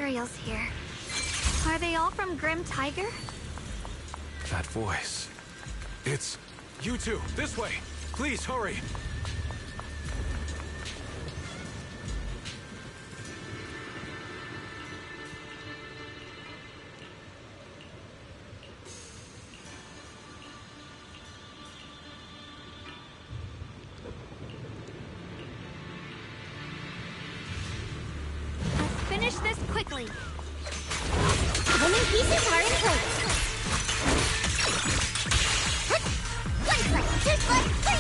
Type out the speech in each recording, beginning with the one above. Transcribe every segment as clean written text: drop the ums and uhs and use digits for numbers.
materials here. Are they all from Grim Tiger? That voice. It's... You two, this way! Please, hurry! Let's finish this quickly. Winning pieces are in place. One foot, two foot, three.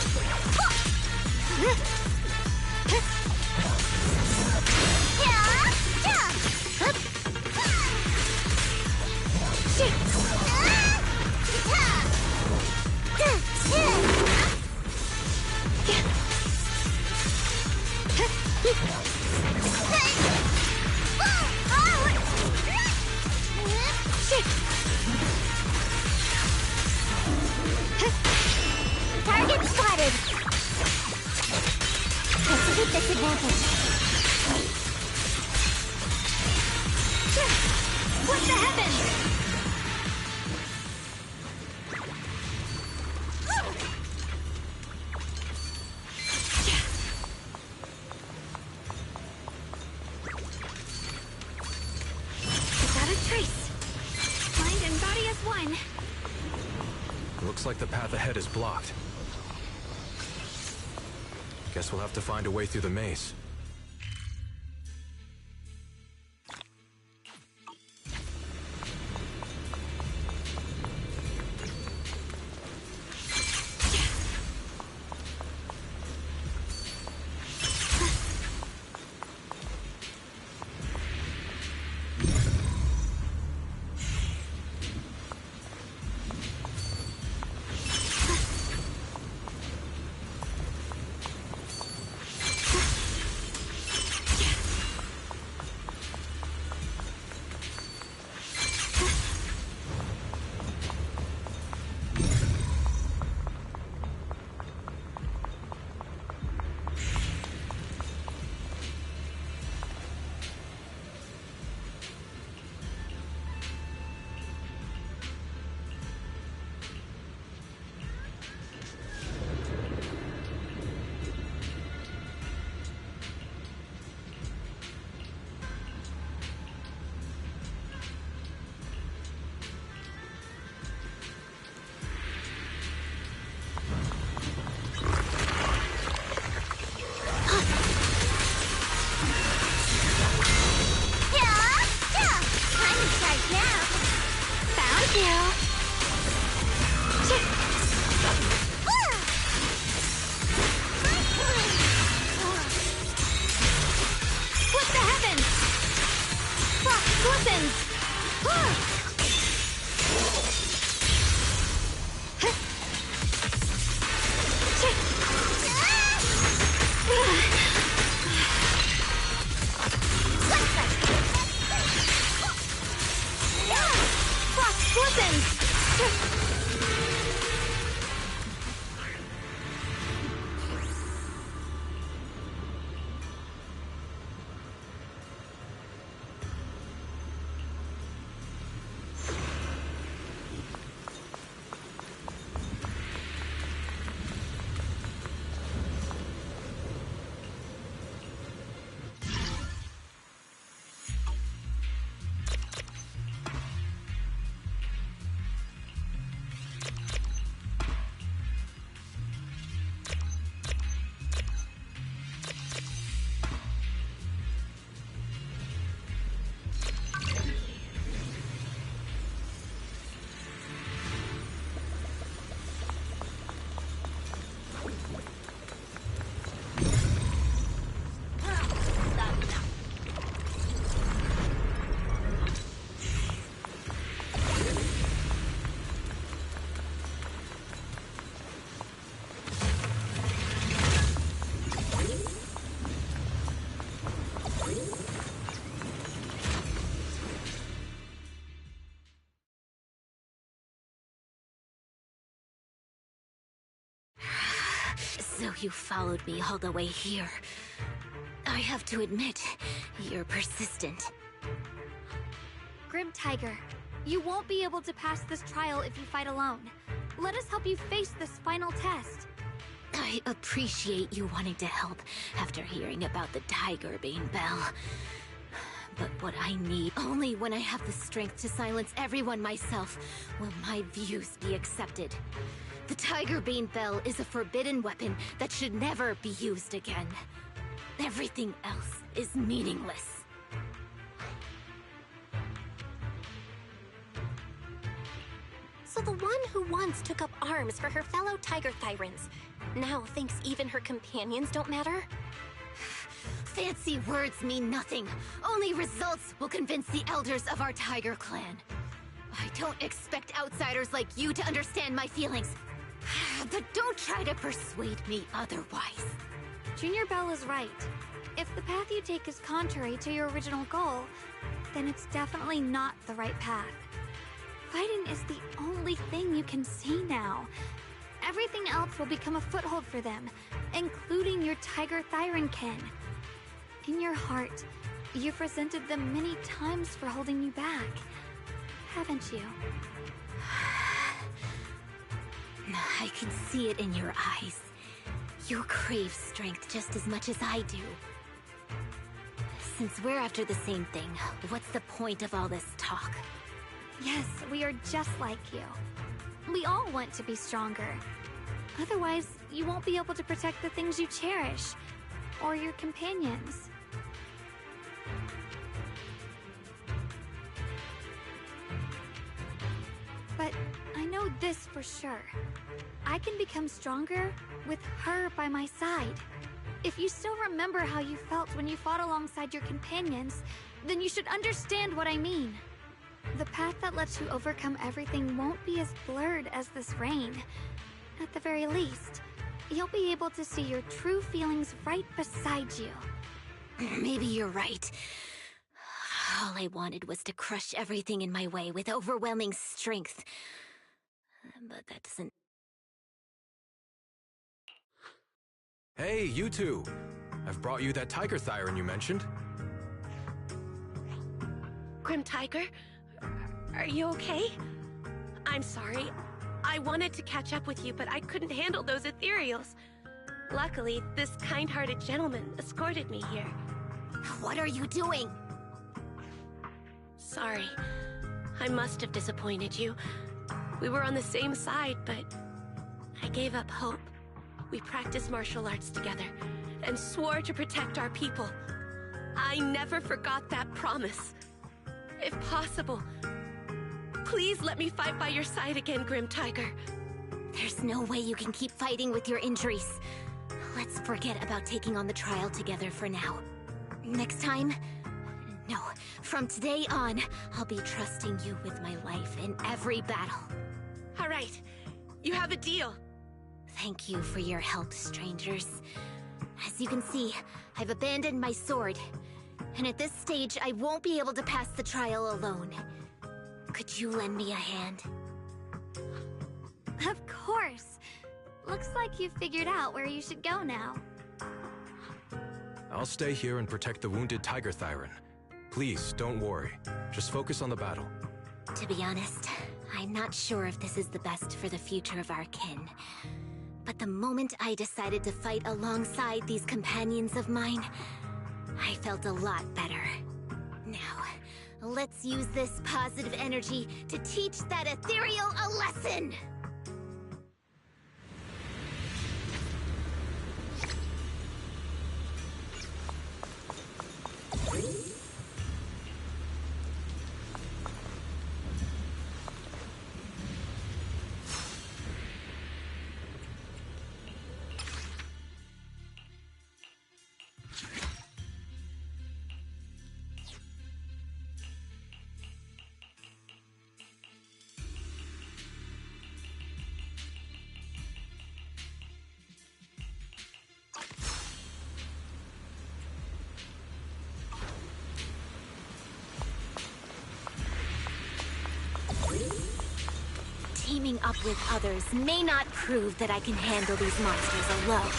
Target spotted. Let's keep this advantage. What the heavens? Without a trace. Mind and body as one. Looks like the path ahead is blocked. Guess we'll have to find a way through the maze. So you followed me all the way here. I have to admit, you're persistent. Grim Tiger. You won't be able to pass this trial if you fight alone. Let us help you face this final test. I appreciate you wanting to help after hearing about the Tiger Bane Bell. But what I need, only when I have the strength to silence everyone myself, will my views be accepted. The Tiger Bane Bell is a forbidden weapon that should never be used again. Everything else is meaningless. So the one who once took up arms for her fellow Tiger Thyrans now thinks even her companions don't matter? Fancy words mean nothing. Only results will convince the elders of our Tiger Clan. I don't expect outsiders like you to understand my feelings. But don't try to persuade me otherwise. Junior Bell is right. If the path you take is contrary to your original goal, then it's definitely not the right path. Fighting is the only thing you can see now. Everything else will become a foothold for them, including your Tiger Thyran kin. In your heart, you've resented them many times for holding you back, haven't you? I can see it in your eyes. You crave strength just as much as I do. Since we're after the same thing, what's the point of all this talk? Yes, we are just like you. We all want to be stronger. Otherwise, you won't be able to protect the things you cherish, or your companions. But I know this for sure. I can become stronger with her by my side. If you still remember how you felt when you fought alongside your companions, then you should understand what I mean. The path that lets you overcome everything won't be as blurred as this rain. At the very least, you'll be able to see your true feelings right beside you. Maybe you're right. All I wanted was to crush everything in my way with overwhelming strength. But that doesn't... Hey, you two! I've brought you that Tiger Thyran you mentioned. Grim Tiger? Are you okay? I'm sorry. I wanted to catch up with you, but I couldn't handle those ethereals. Luckily, this kind-hearted gentleman escorted me here. What are you doing? Sorry. I must have disappointed you. We were on the same side, but I gave up hope. We practiced martial arts together and swore to protect our people. I never forgot that promise. If possible, please let me fight by your side again, Grim Tiger. There's no way you can keep fighting with your injuries. Let's forget about taking on the trial together for now. Next time? No, from today on, I'll be trusting you with my life in every battle. All right, you have a deal. Thank you for your help, strangers. As you can see, I've abandoned my sword. And at this stage, I won't be able to pass the trial alone. Could you lend me a hand? Of course! Looks like you've figured out where you should go now. I'll stay here and protect the wounded Tiger Thyran. Please, don't worry. Just focus on the battle. To be honest, I'm not sure if this is the best for the future of our kin. But the moment I decided to fight alongside these companions of mine, I felt a lot better. Now, let's use this positive energy to teach that ethereal a lesson! Teaming up with others may not prove that I can handle these monsters alone.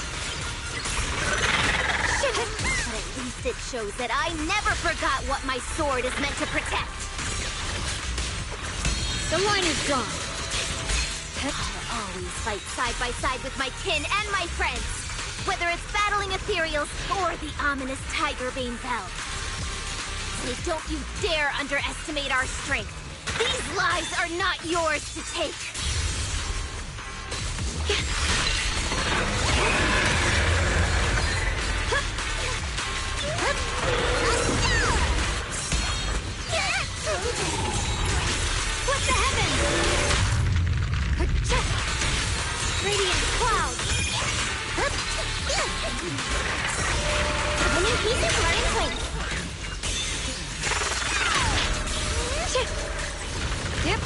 Shit! But at least it shows that I never forgot what my sword is meant to protect. The line is gone. I'll always fight side by side with my kin and my friends, whether it's battling ethereals or the ominous Tigerbane Bell. So don't you dare underestimate our strength. These lives are not yours to take. Flip the heavens! Radiant cloud! The new pieces are in place. Yep.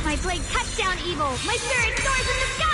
My blade cuts down evil. My spirit soars in the sky!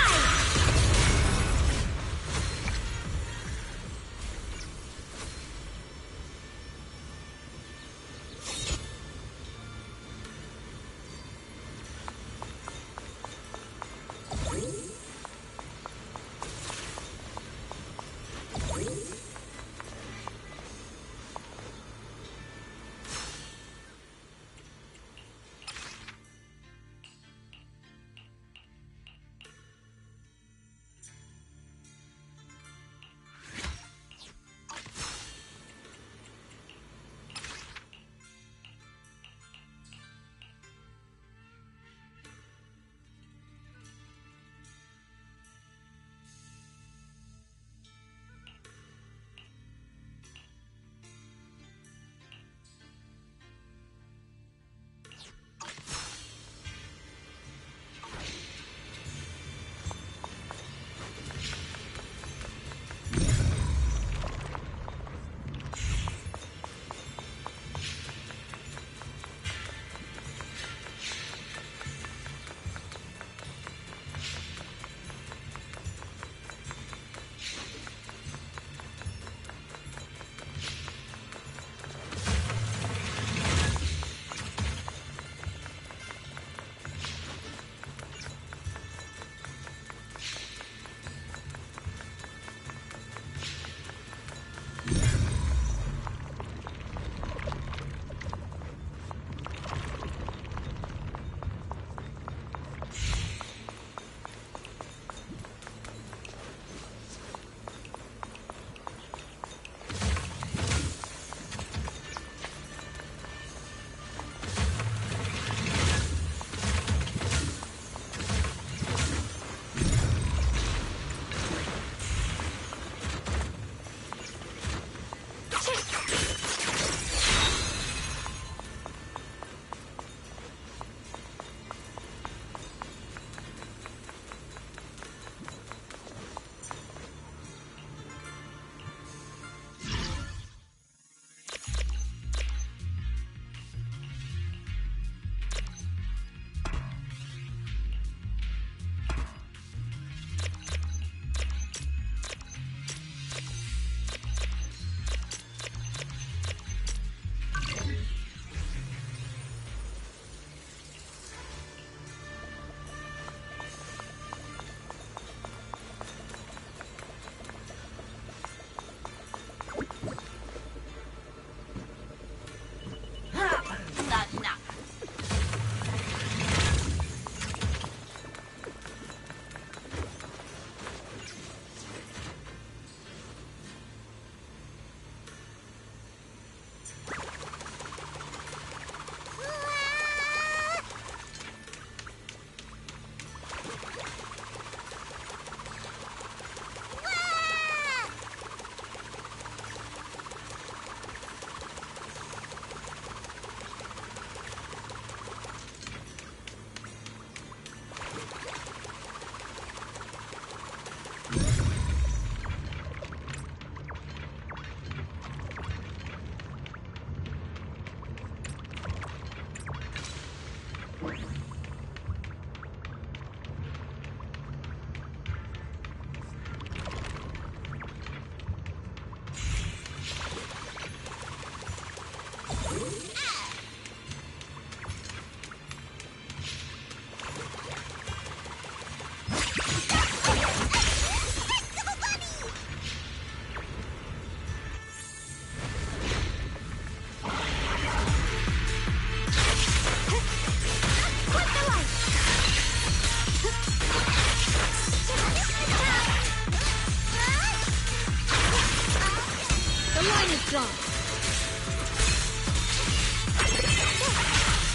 jump.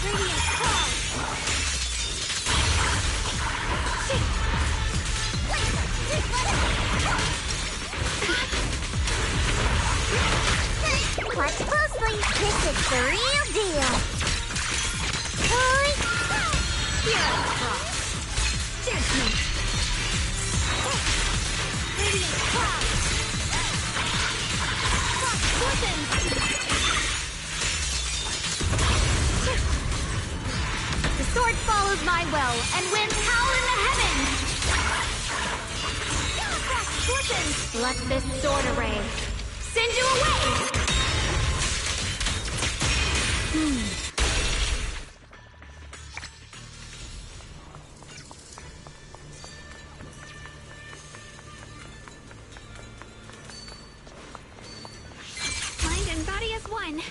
Radiant claw. Watch closely. This is the real deal. Spirit cross. Judgment. Radiant cloud. Listen. The sword follows my will and wins howl in the heavens. Listen. Let this sword array send you away. Mind and body as one.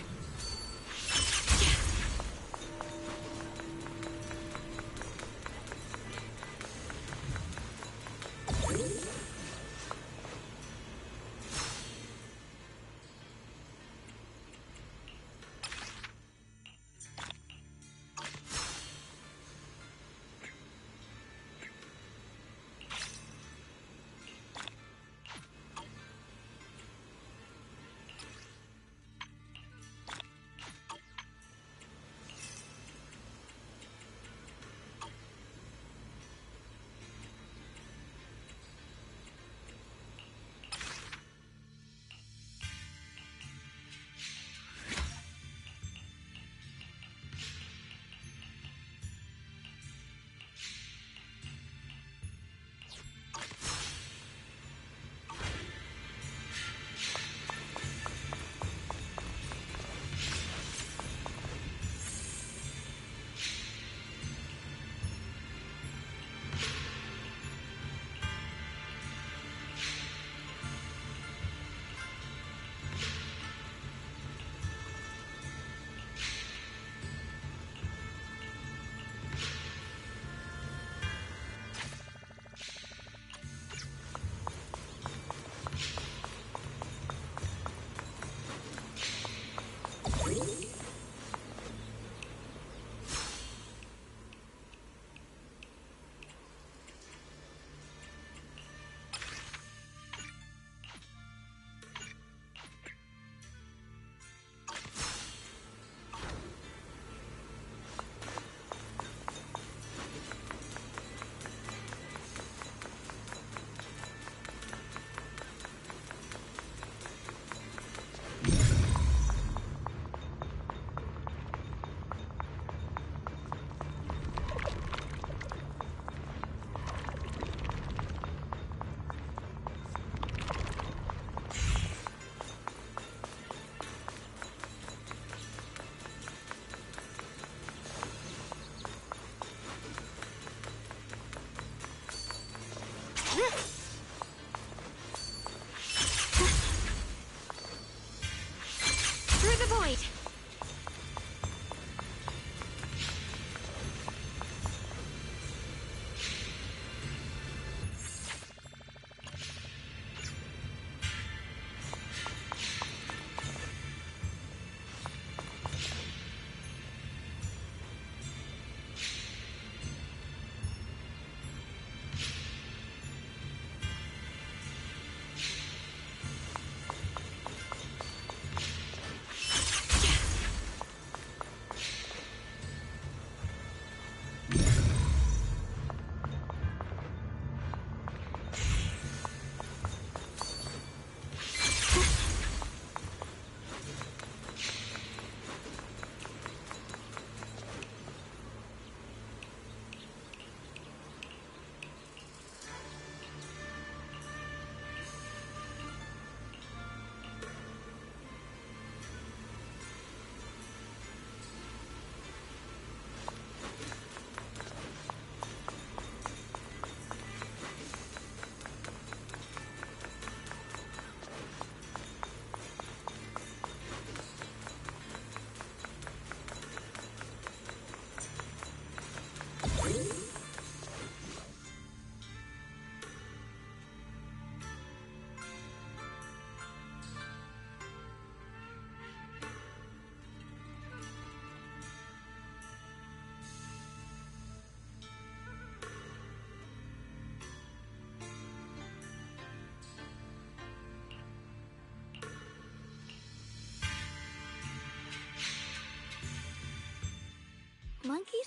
Through the void.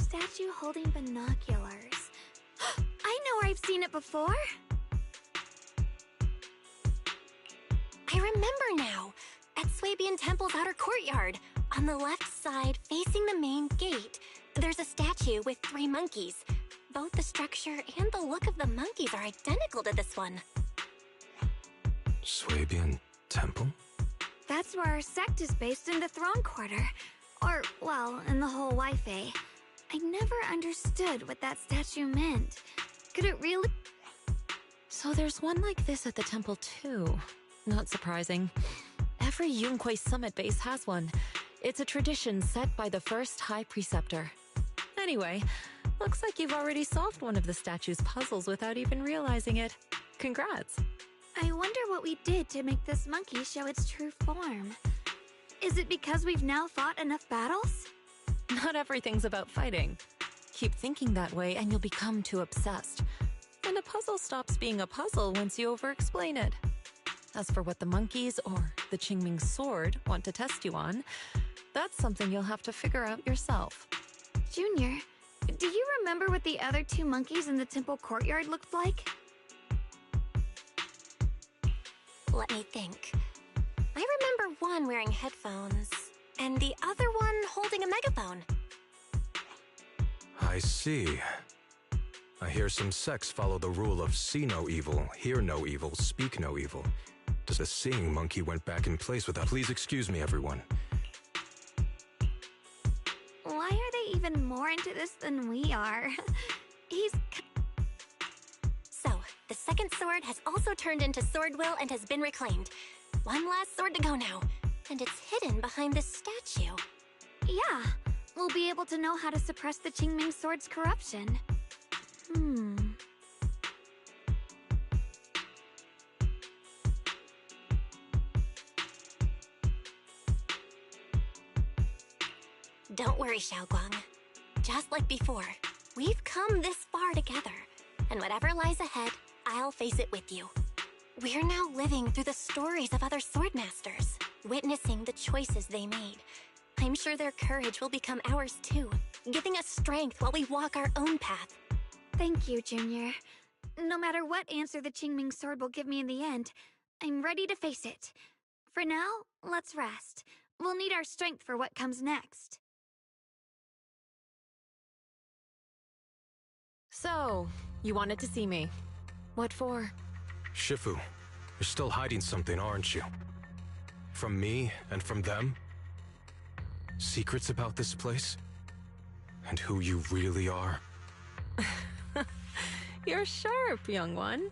statue holding binoculars. I know where I've seen it before. I remember now. At Swabian Temple's outer courtyard. On the left side, facing the main gate, there's a statue with 3 monkeys. Both the structure and the look of the monkeys are identical to this one. Swabian Temple? That's where our sect is based in the Throne Quarter. Or, well, in the whole Wi-Fi. I never understood what that statue meant. Could it really... So there's one like this at the temple too. Not surprising. Every Yunque Summit base has one. It's a tradition set by the first High Preceptor. Anyway, looks like you've already solved one of the statue's puzzles without even realizing it. Congrats. I wonder what we did to make this monkey show its true form. Is it because we've now fought enough battles? Not everything's about fighting. Keep thinking that way and you'll become too obsessed. And a puzzle stops being a puzzle once you over-explain it. As for what the monkeys or the Qingming sword want to test you on, that's something you'll have to figure out yourself. Junior, do you remember what the other 2 monkeys in the temple courtyard looked like? Let me think. I remember one wearing headphones, and the other one holding a megaphone. I see. I hear some sects follow the rule of see no evil, hear no evil, speak no evil. Just a seeing monkey went back in place without... Please excuse me, everyone. Why are they even more into this than we are? He's... So, the second sword has also turned into Swordwill and has been reclaimed. One last sword to go now, and it's hidden behind this statue. Yeah, we'll be able to know how to suppress the Qingming sword's corruption. Don't worry, Xiaoguang. Just like before, we've come this far together, and whatever lies ahead, I'll face it with you. We're now living through the stories of other swordmasters, witnessing the choices they made. I'm sure their courage will become ours too, giving us strength while we walk our own path. Thank you, Junior. No matter what answer the Qingming sword will give me in the end, I'm ready to face it. For now, let's rest. We'll need our strength for what comes next. So, you wanted to see me. What for? Shifu, you're still hiding something, aren't you? From me and from them? Secrets about this place? And who you really are? You're sharp, young one.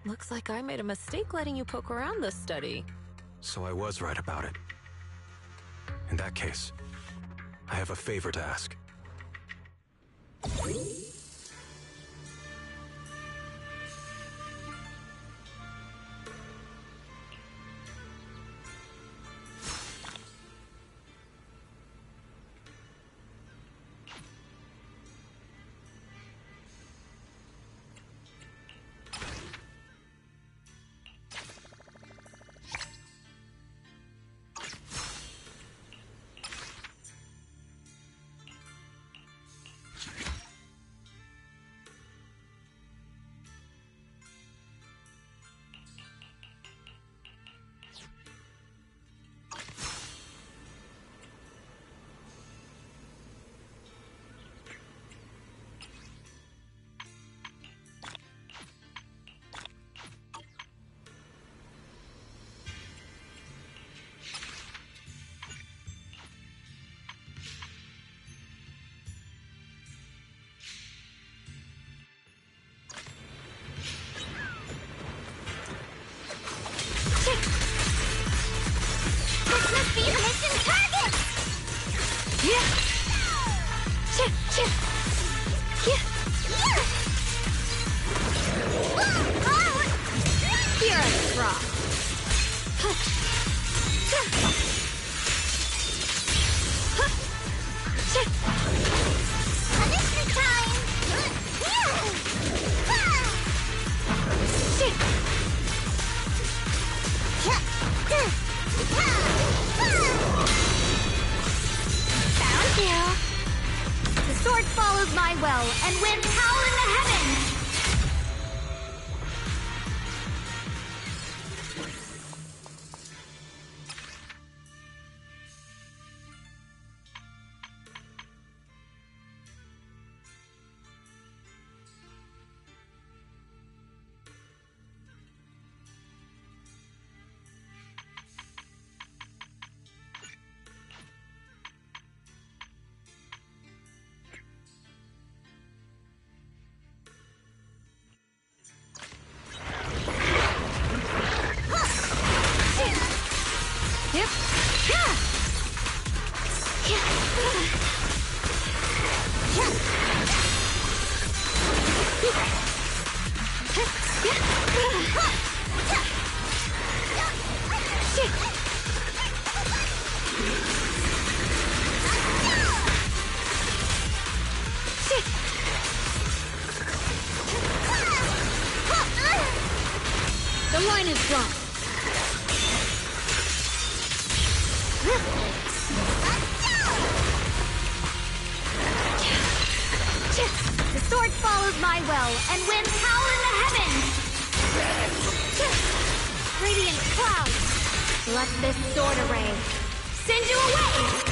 Looks like I made a mistake letting you poke around this study. So I was right about it. In that case, I have a favor to ask. Sword fall! well and win power in the heavens! The line is drawn. The sword follows my will and wins power in the heavens! Radiant clouds! Let this sword array send you away!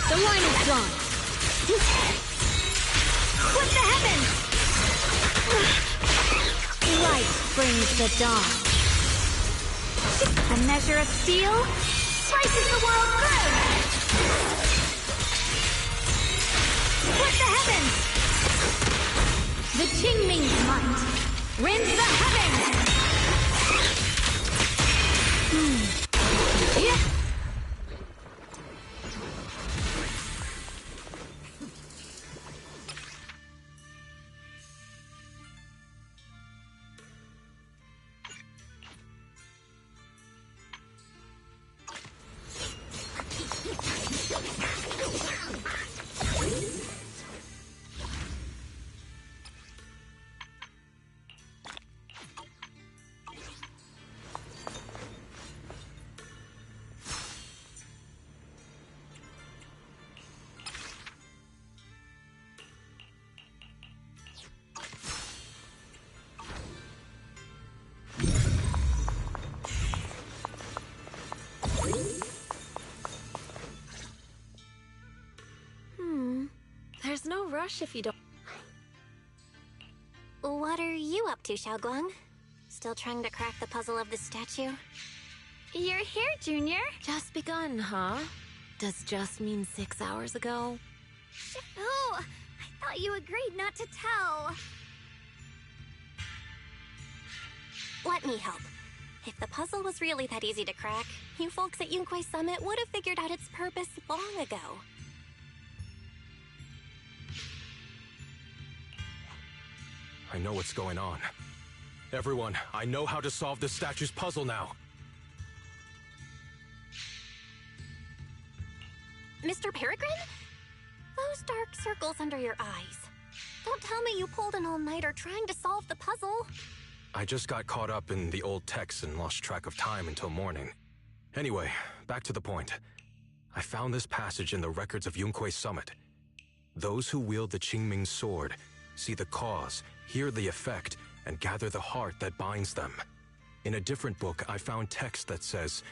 The line is drawn. With the heavens! Light brings the dawn. A measure of steel slices the world through! With the heavens! The Qingming's might rends the heavens! There's no rush if you don't... What are you up to, Xiaoguang? Still trying to crack the puzzle of the statue? You're here, Junior. Just begun, huh? Does just mean 6 hours ago? Oh, I thought you agreed not to tell. Let me help. If the puzzle was really that easy to crack, you folks at Yunquay Summit would have figured out its purpose long ago. I know what's going on. Everyone, I know how to solve this statue's puzzle now. Mr. Peregrine? Those dark circles under your eyes. Don't tell me you pulled an all-nighter trying to solve the puzzle. I just got caught up in the old texts and lost track of time until morning. Anyway, back to the point. I found this passage in the records of Yunquay Summit. Those who wield the Qingming sword see the cause, hear the effect, and gather the heart that binds them. In a different book, I found text that says,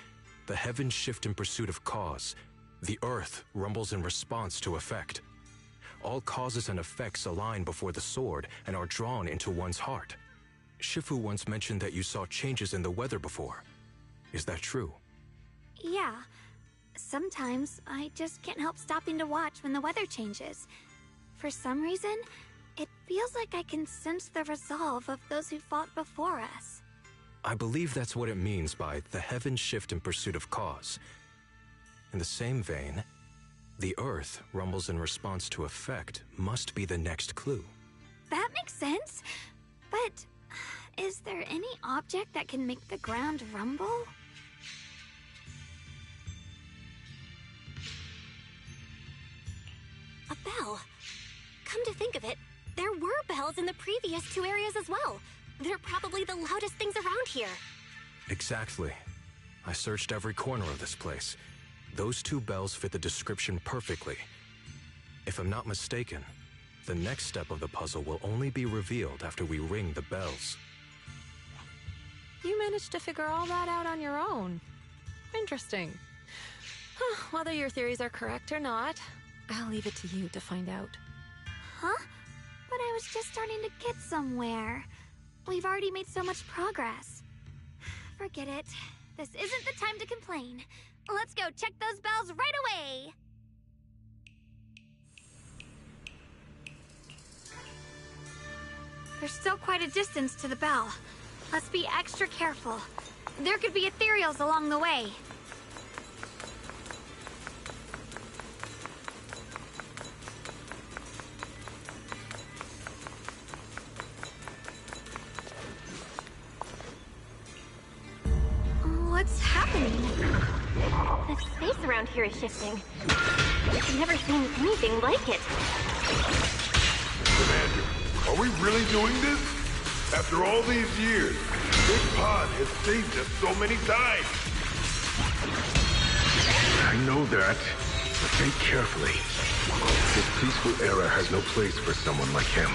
"The heavens shift in pursuit of cause. The earth rumbles in response to effect. All causes and effects align before the sword and are drawn into one's heart." Shifu once mentioned that you saw changes in the weather before. Is that true? Yeah. Sometimes I just can't help stopping to watch when the weather changes. For some reason, it feels like I can sense the resolve of those who fought before us. I believe that's what it means by the heavens shift in pursuit of cause. In the same vein, the earth rumbles in response to effect must be the next clue. That makes sense. But is there any object that can make the ground rumble? A bell. Come to think of it, there were bells in the previous two areas as well. They're probably the loudest things around here. Exactly. I searched every corner of this place. Those two bells fit the description perfectly. If I'm not mistaken, the next step of the puzzle will only be revealed after we ring the bells. You managed to figure all that out on your own. Interesting. Whether your theories are correct or not, I'll leave it to you to find out. Huh? But I was just starting to get somewhere. We've already made so much progress. Forget it. This isn't the time to complain. Let's go check those bells right away! There's still quite a distance to the bell. Let's be extra careful. There could be ethereals along the way. What's happening? The space around here is shifting. I've never seen anything like it. Commander, are we really doing this? After all these years, this pod has saved us so many times. I know that, but think carefully. This peaceful era has no place for someone like him.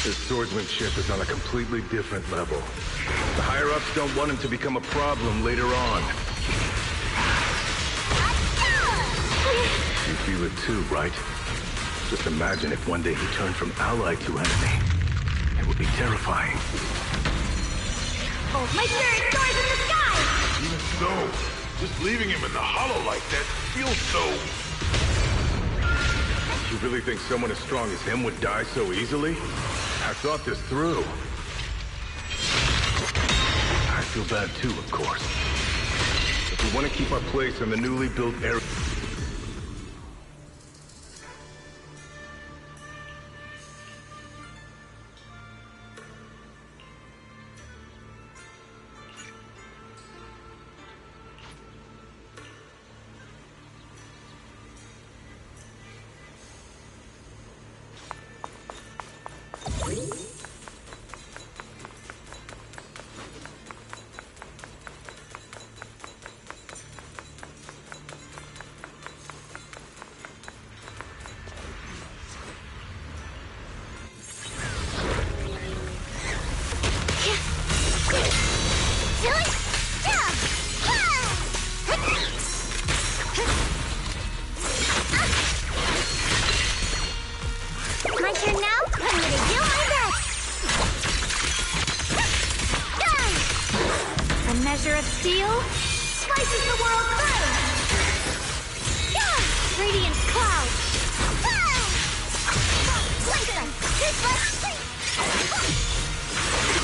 His swordsmanship is on a completely different level. The higher-ups don't want him to become a problem later on. You feel it too, right? Just imagine if one day he turned from ally to enemy. It would be terrifying. Oh, my spirit soars in the sky! Even so, just leaving him in the hollow like that feels so... You really think someone as strong as him would die so easily? I thought this through. I feel bad too, of course. If we want to keep our place in the newly built area...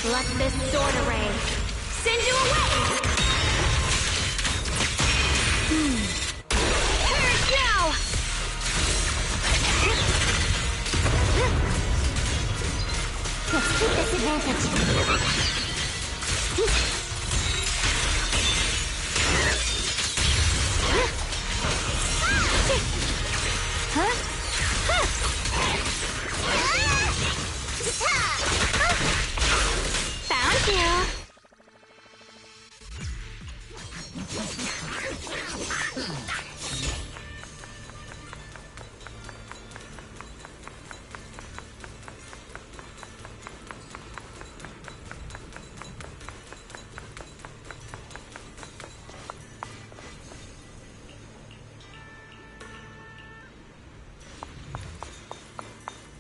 Let this sword array send you away! Perish now! Let's take this advantage. Found you.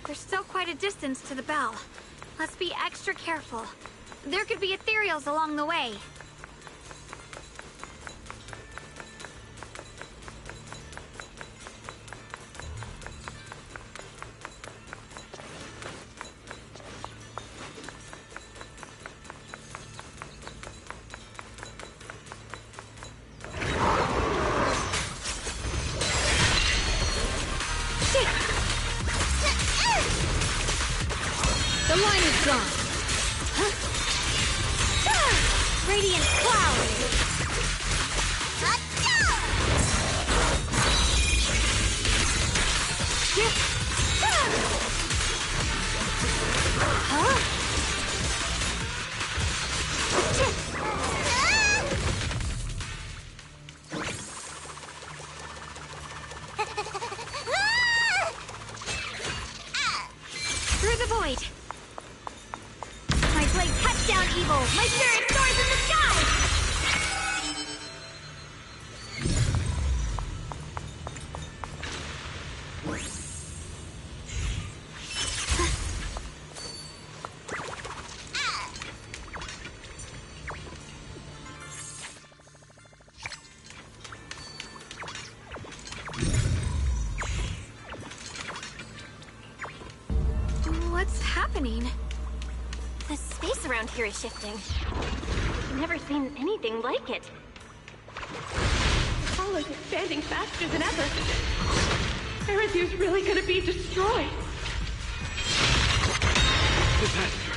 There's still quite a distance to the bell. Let's be extra careful. There could be ethereals along the way. The line is gone. Radiant cloud! Through the void! My blade cuts down evil! My spirit soars in the sky! What's happening? The space around here is shifting. I've never seen anything like it. The hall is expanding faster than ever. Erethiir's really gonna be destroyed. Disaster.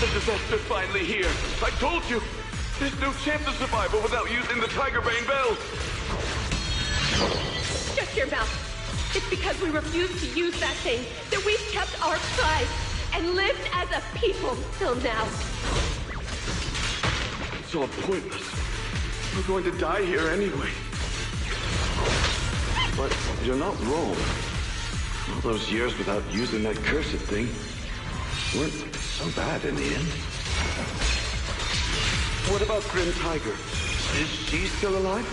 The disaster finally here. I told you. There's no chance of survival without using the Tigerbane Bell. Shut your mouth. It's because we refused to use that thing that we've kept our pride and lived as a people till now. It's all pointless. We're going to die here anyway. But you're not wrong. All those years without using that cursed thing weren't so bad in the end. What about Grim Tiger? Is she still alive?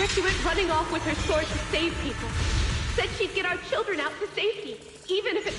She went running off with her sword to save people. Said she'd get our children out to safety, even if it...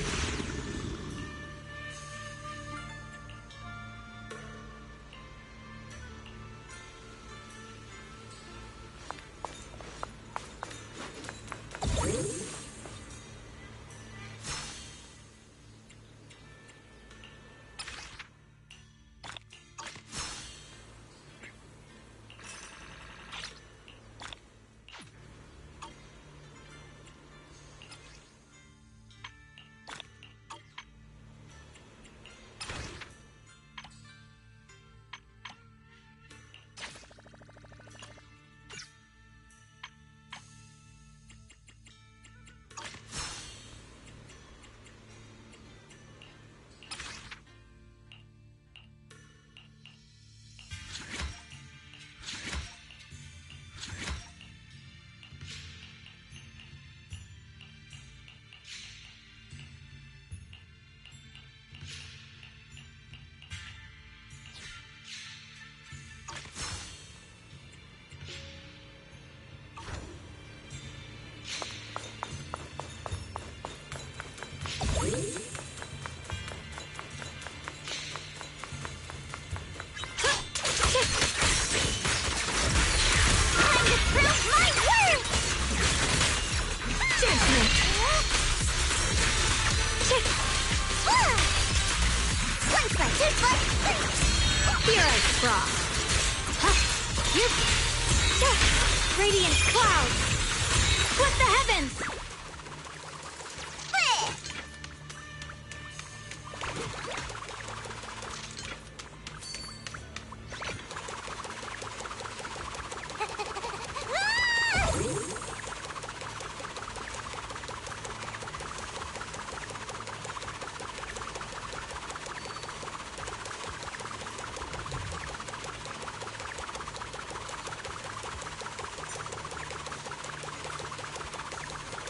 Here I draw. Radiant clouds! Split the heavens!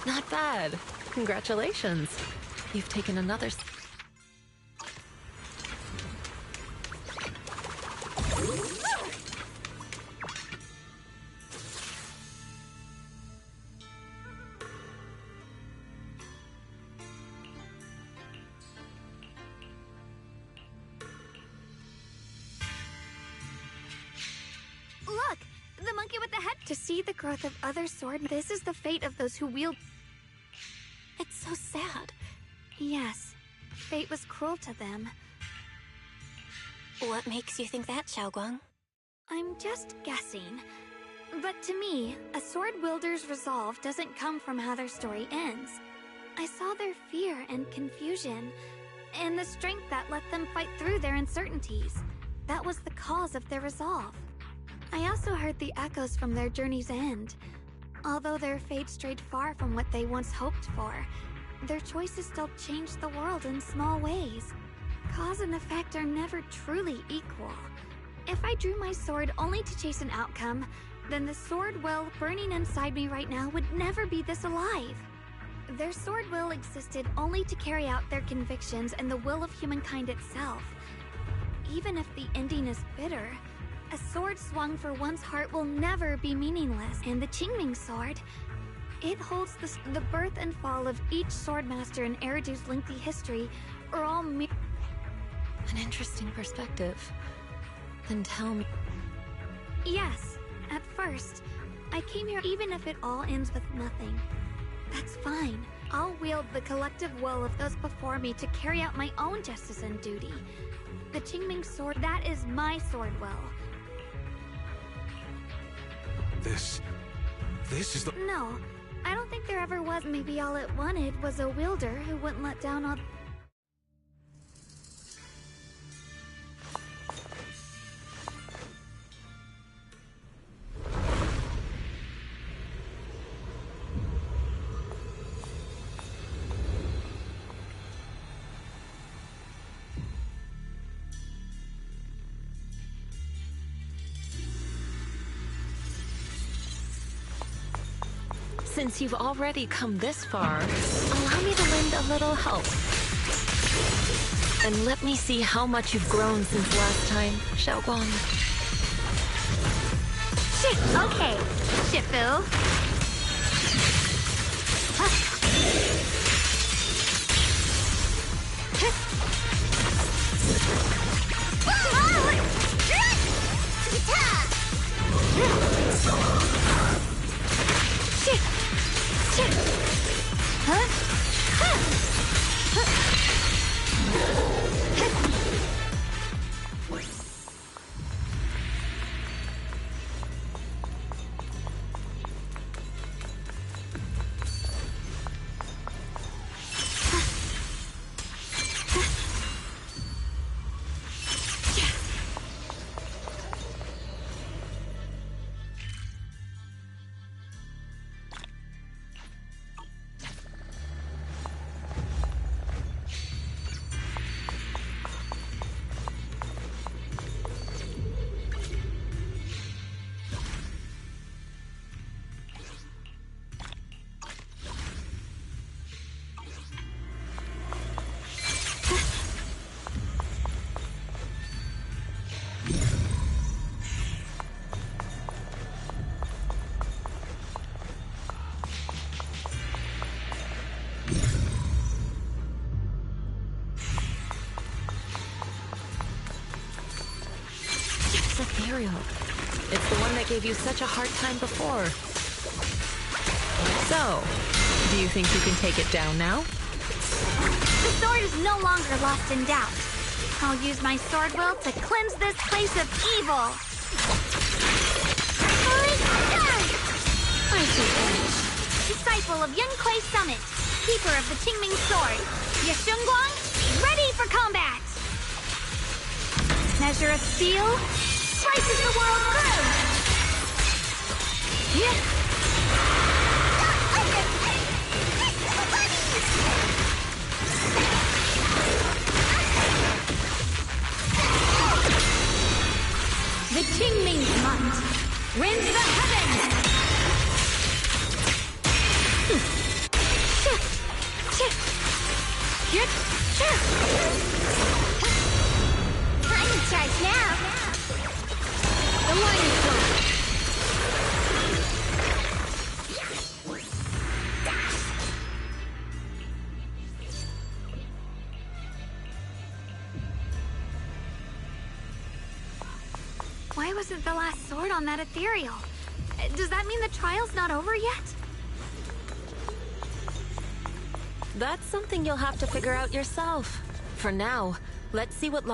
Not bad. Congratulations. You've taken another... Look! The monkey with the head! To see the growth of other sword, this is the fate of those who wield... It's so sad. Yes. Fate was cruel to them. What makes you think that, Xiaoguang? I'm just guessing. But to me, a sword wielder's resolve doesn't come from how their story ends. I saw their fear and confusion, and the strength that let them fight through their uncertainties. That was the cause of their resolve. I also heard the echoes from their journey's end. Although their fate strayed far from what they once hoped for, their choices still changed the world in small ways. Cause and effect are never truly equal. If I drew my sword only to chase an outcome, then the sword will burning inside me right now would never be this alive. Their sword will existed only to carry out their convictions and the will of humankind itself. Even if the ending is bitter, a sword swung for one's heart will never be meaningless. And the Qingming sword, it holds the birth and fall of each swordmaster in Eridu's lengthy history are all An interesting perspective. Then tell me... Yes, at first. I came here even if it all ends with nothing. That's fine. I'll wield the collective will of those before me to carry out my own justice and duty. The Qingming sword, that is my sword will. This is the... No, I don't think there ever was. Maybe all it wanted was a wielder who wouldn't let down all... Since you've already come this far, allow me to lend a little help. And let me see how much you've grown since last time, Xiaoguang. Okay, Shifu. It's the one that gave you such a hard time before. So, do you think you can take it down now? The sword is no longer lost in doubt. I'll use my sword will to cleanse this place of evil. Disciple of Yunquei Summit, keeper of the Qingming Sword, Yeshunguang, ready for combat! Measure of steel, slices the world through! Yeah. The Qingming Smut, rends the heavens! I'm in charge now. The Lion Sword. Why wasn't the last sword on that ethereal? Does that mean the trial's not over yet? That's something you'll have to figure out yourself. For now, let's see what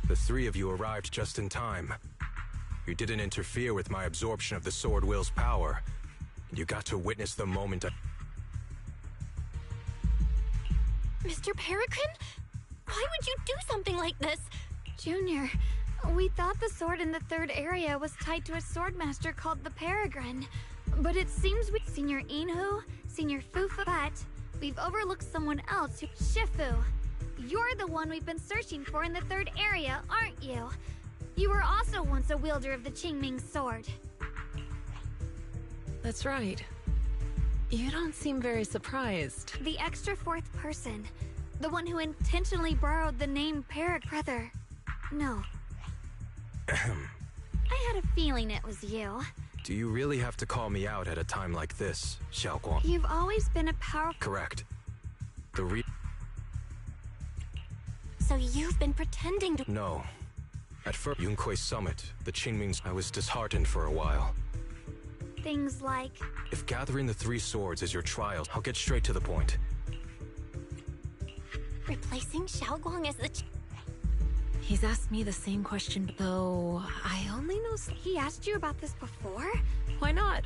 The three of you arrived just in time. You didn't interfere with my absorption of the Sword Will's power, and you got to witness the moment Mr. Peregrine? Why would you do something like this? Junior, we thought the sword in the third area was tied to a swordmaster called the Peregrine. But it seems Senior Inhu, Senior Fufu, but we've overlooked someone else, Shifu. You're the one we've been searching for in the third area, aren't you? You were also once a wielder of the Qingming sword. That's right. You don't seem very surprised. The extra fourth person. The one who intentionally borrowed the name Brother. No. I had a feeling it was you. Do you really have to call me out at a time like this, Xiaoguang? You've always been a powerful... Correct. So you've been pretending to... No. At first, Yunquei Summit, the Qingmings, I was disheartened for a while. Things like... If gathering the 3 swords is your trial, I'll get straight to the point. Replacing Xiaoguang as the... He's asked me the same question, though I only know... He asked you about this before? Why not?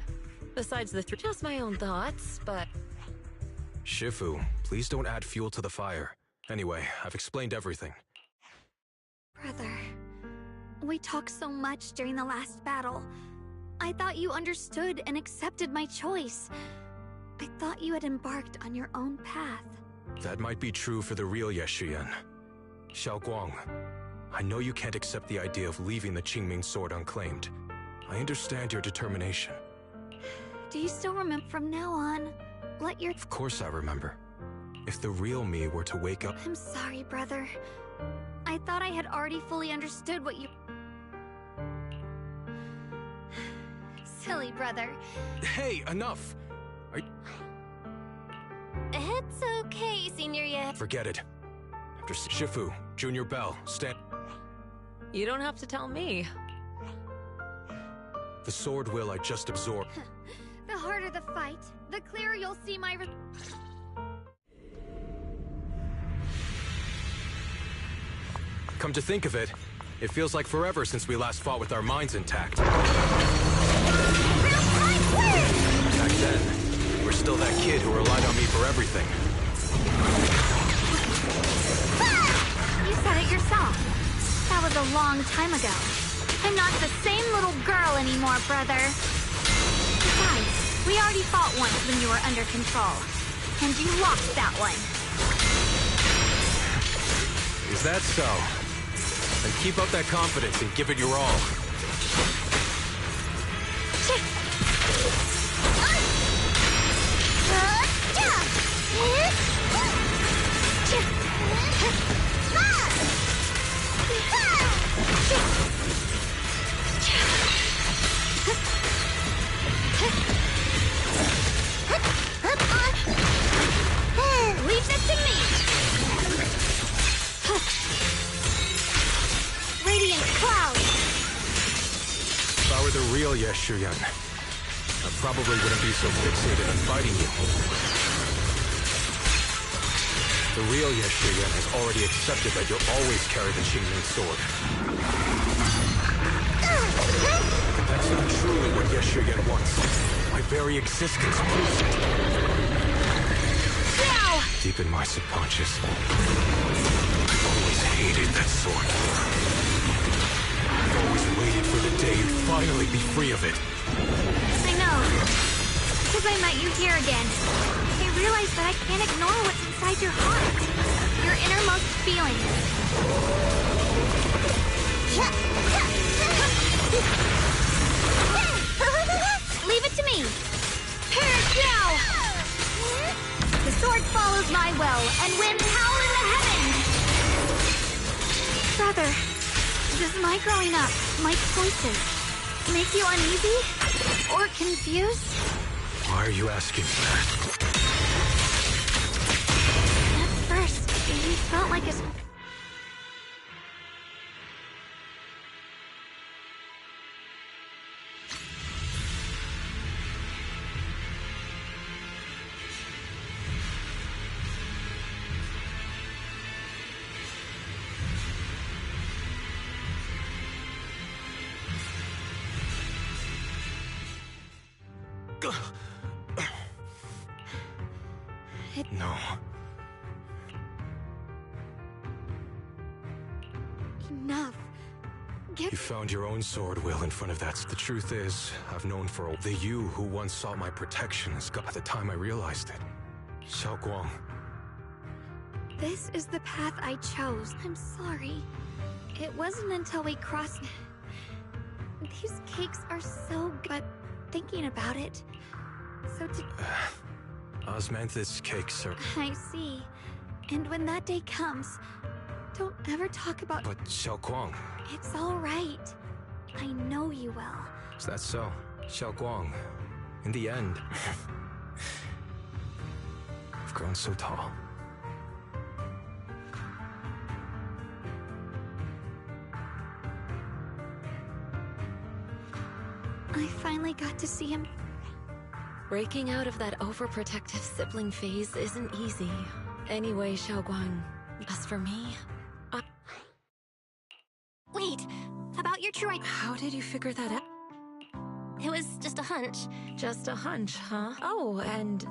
Besides the 3... Just my own thoughts, but... Shifu, please don't add fuel to the fire. Anyway, I've explained everything. Brother, we talked so much during the last battle. I thought you understood and accepted my choice. I thought you had embarked on your own path. That might be true for the real Yeshiyan. Xiaoguang, I know you can't accept the idea of leaving the Qingming sword unclaimed. I understand your determination. Do you still remember from now on? Let your... Of course I remember. If the real me were to wake up... I'm sorry, brother. I thought I had already fully understood what you... Silly brother. Hey, enough! It's okay, Senior Ye. Forget it. After Shifu, Junior Bell, stand... You don't have to tell me. The sword will I just absorb. The harder the fight, the clearer you'll see my... Come to think of it, it feels like forever since we last fought with our minds intact. Back then, you were still that kid who relied on me for everything. You said it yourself. That was a long time ago. I'm not the same little girl anymore, brother. Besides, we already fought once when you were under control. And you lost that one. Is that so? Then keep up that confidence and give it your all. Leave this to me! Radiant cloud! If I were the real Yeshuyan, I probably wouldn't be so fixated on fighting you. The real Yeshuyan has already accepted that you'll always carry the Qingming sword. But that's not truly what Yeshuyan wants. My very existence proves it. Now! Deep in my subconscious, I've always hated that sword. I've always waited for the day you'd finally be free of it. I know. Because I met you here again. I realized that I can't ignore what's inside your heart. Your innermost feelings. Leave it to me. Perish now! The sword follows my will, and winds howl in the heavens! Brother, does my growing up, my choices, make you uneasy? Or confused? Why are you asking me that? At first, you felt like a... No. Enough. You found your own sword, Will, in front of that. The truth is, I've known for the you who once sought my protection has got by the time I realized it. Xiaoguang. This is the path I chose. I'm sorry. It wasn't until we crossed... These cakes are so good, but thinking about it... So to... Osmanthus cakes are... I see. And when that day comes, don't ever talk about... But Xiaoguang... It's all right. I know you will. Is that so? Xiaoguang, in the end... I've grown so tall. I finally got to see him Breaking out of that overprotective sibling phase isn't easy. Anyway, Xiaoguang, as for me... Wait, about your true How did you figure that out? It was just a hunch. Just a hunch, huh? Oh, and...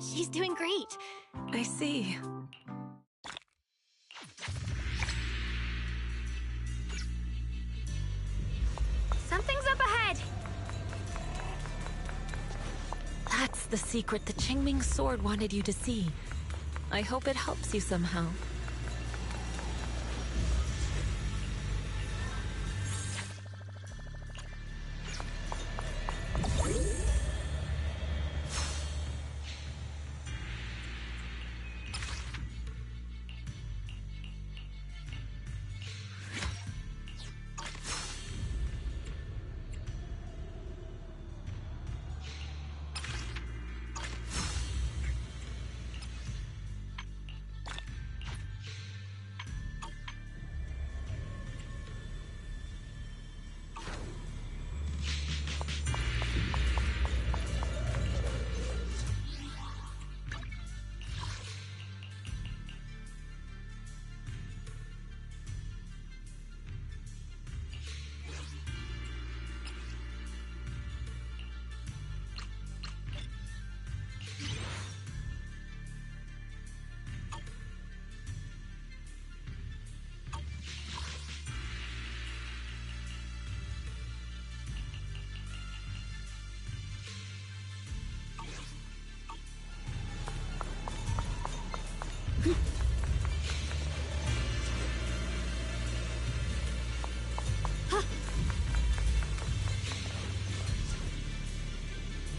She's doing great. I see. Something's up ahead! That's the secret the Qingming sword wanted you to see. I hope it helps you somehow.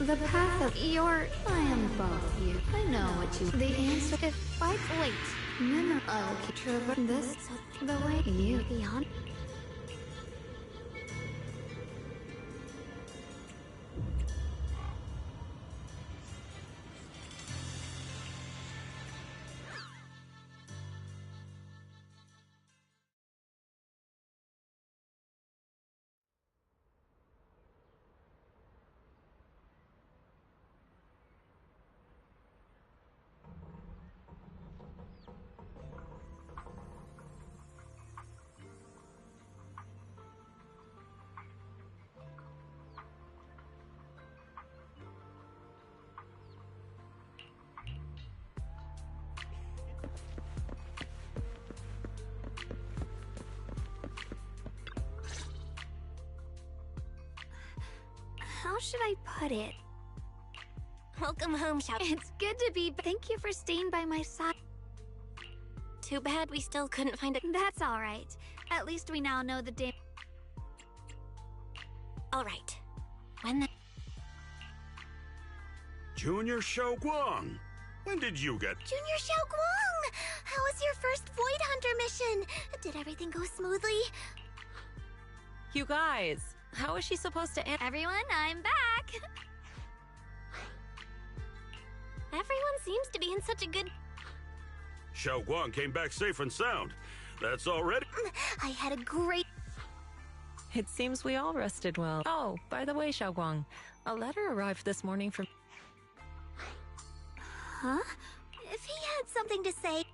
The path of your... I am both you. I know what you... The answer... If fights wait. No, I'll keep traversing this the way you... Beyond... How should I put it? Welcome home, Xiao. It's good to be... Thank you for staying by my side. Too bad we still couldn't find a... That's alright. At least we now know the day... Alright. When the... Junior Xiaoguang! When did you get... Junior Xiaoguang! How was your first Void Hunter mission? Did everything go smoothly? You guys, how is she supposed to Everyone, I'm back! Everyone seems to be in such a good... Xiaoguang came back safe and sound. That's already... I had a great... It seems we all rested well. Oh, by the way, Xiaoguang, a letter arrived this morning from... Huh? If he had something to say...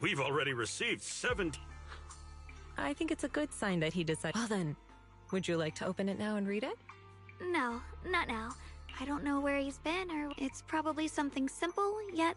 We've already received 7... I think it's a good sign that he decided... Well then, would you like to open it now and read it? No, not now. I don't know where he's been, or it's probably something simple, yet